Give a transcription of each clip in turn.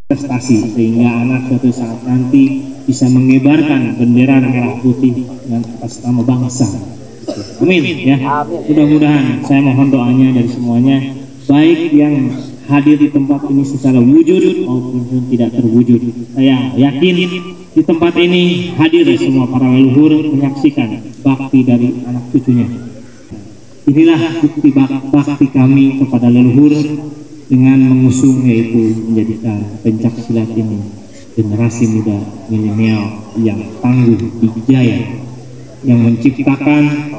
prestasi sehingga anak suatu saat nanti bisa mengibarkan bendera merah putih dengan atas nama bangsa. Amin ya. Mudah-mudahan saya mohon doanya dari semuanya, baik yang hadir di tempat ini secara wujud maupun tidak terwujud. Saya yakin di tempat ini hadir semua para leluhur menyaksikan bakti dari anak cucunya. Inilah bukti bakti kami kepada leluhur dengan mengusung, yaitu menjadikan pencaksilat ini generasi muda milenial yang tangguh, dijaya, yang menciptakan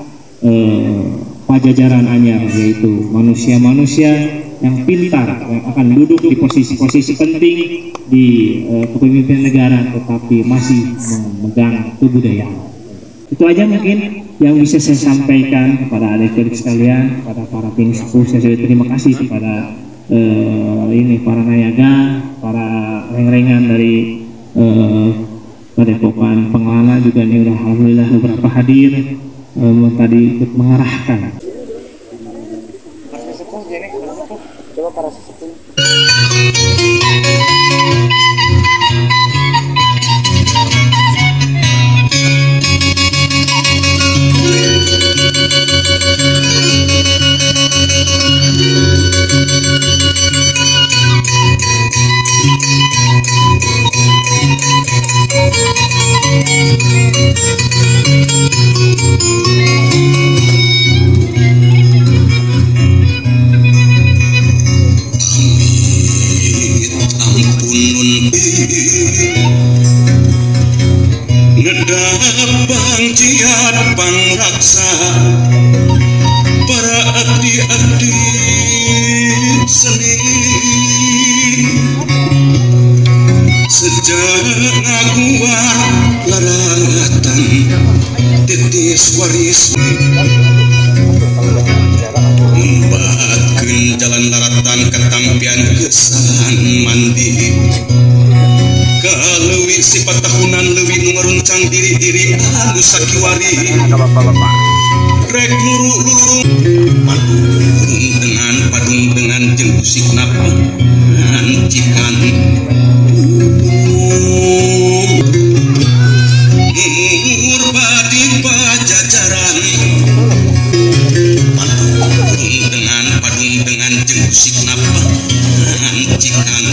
pajajaran anyar, yaitu manusia-manusia yang pintar, yang akan duduk di posisi-posisi penting di kepemimpinan negara, tetapi masih memegang kebudayaan. Itu aja mungkin yang bisa saya sampaikan kepada adik-adik sekalian, kepada para pengisuh. Saya terima kasih kepada ini para nayaga, para reng-rengan dari Padepokan Pengelana juga ini udah alhamdulillah beberapa hadir tadi ikut mengarahkan. Coba para sesepuh. Nedabang jiat pangraksa para abdi-abdi seni sejak ngaguan laratan titis waris membakeun jalan laratan ketampian kesan mandi kaleuwih sifat tahunan leuwih nu ngaruncang diri-diri anu sakiwari rek nuru-lurung padung dengan jeung musikna pancikan umur badi pajajaran padung dengan jeung musikna pancikan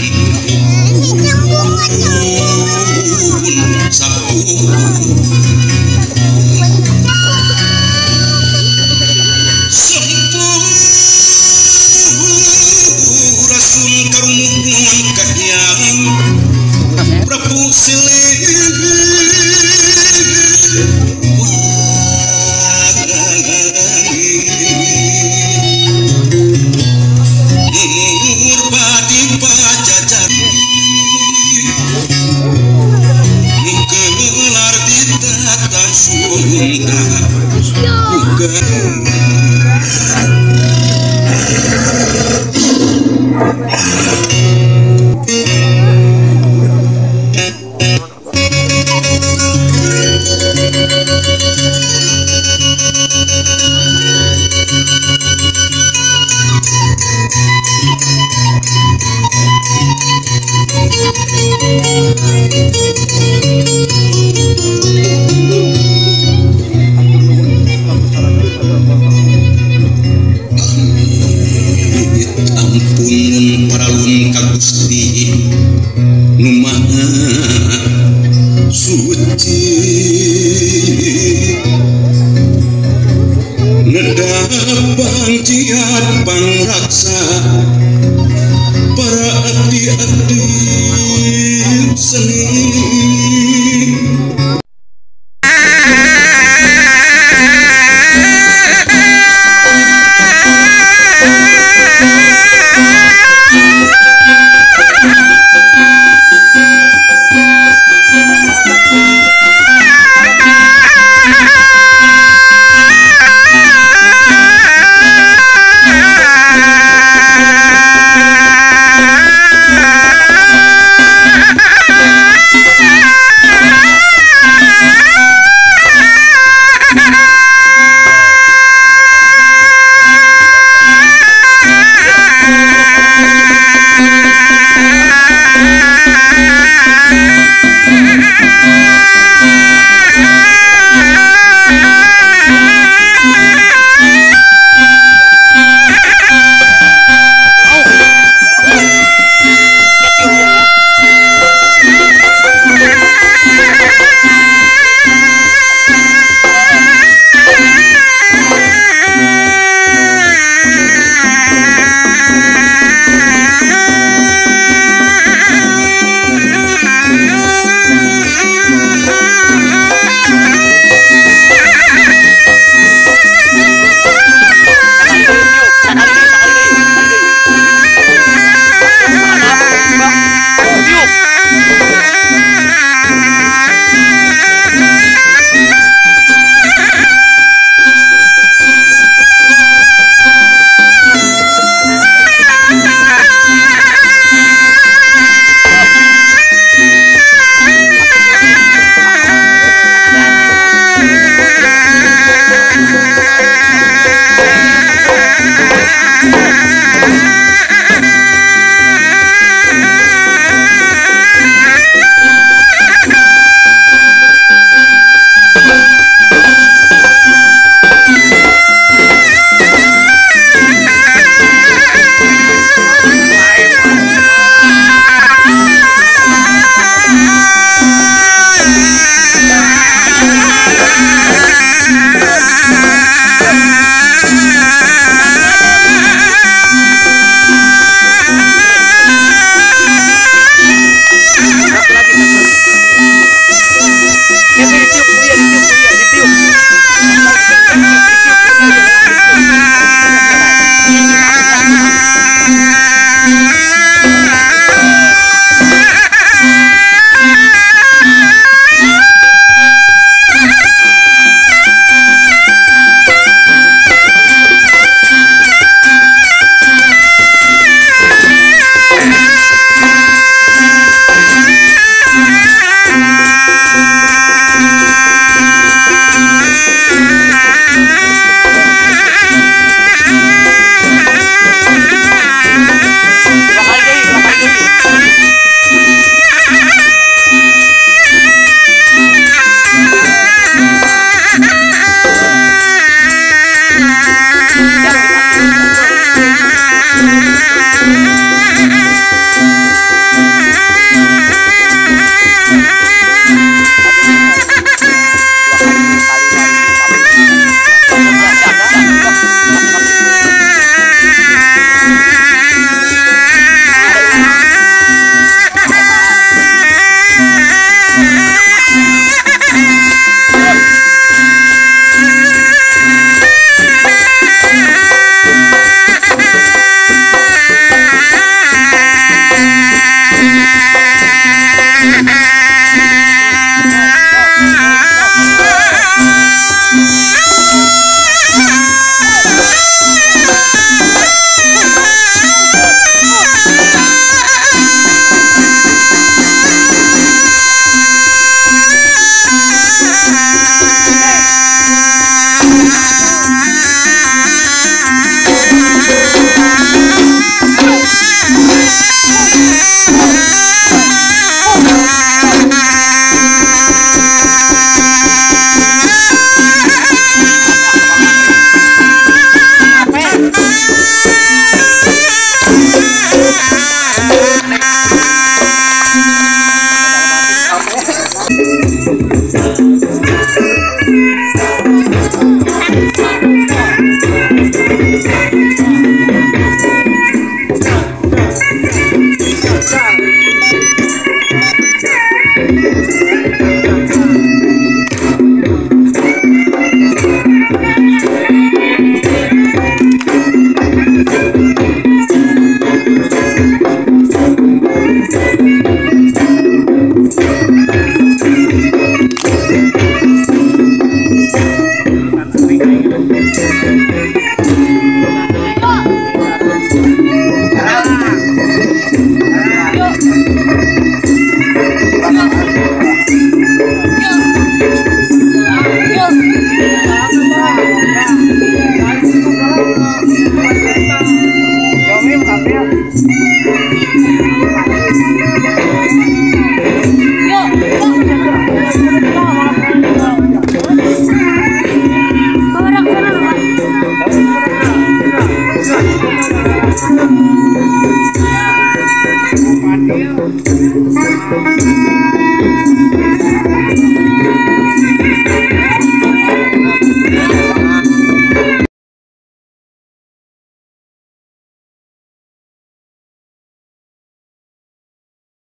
Nedabang jiat pangraksa para abdi-abdi seni Orang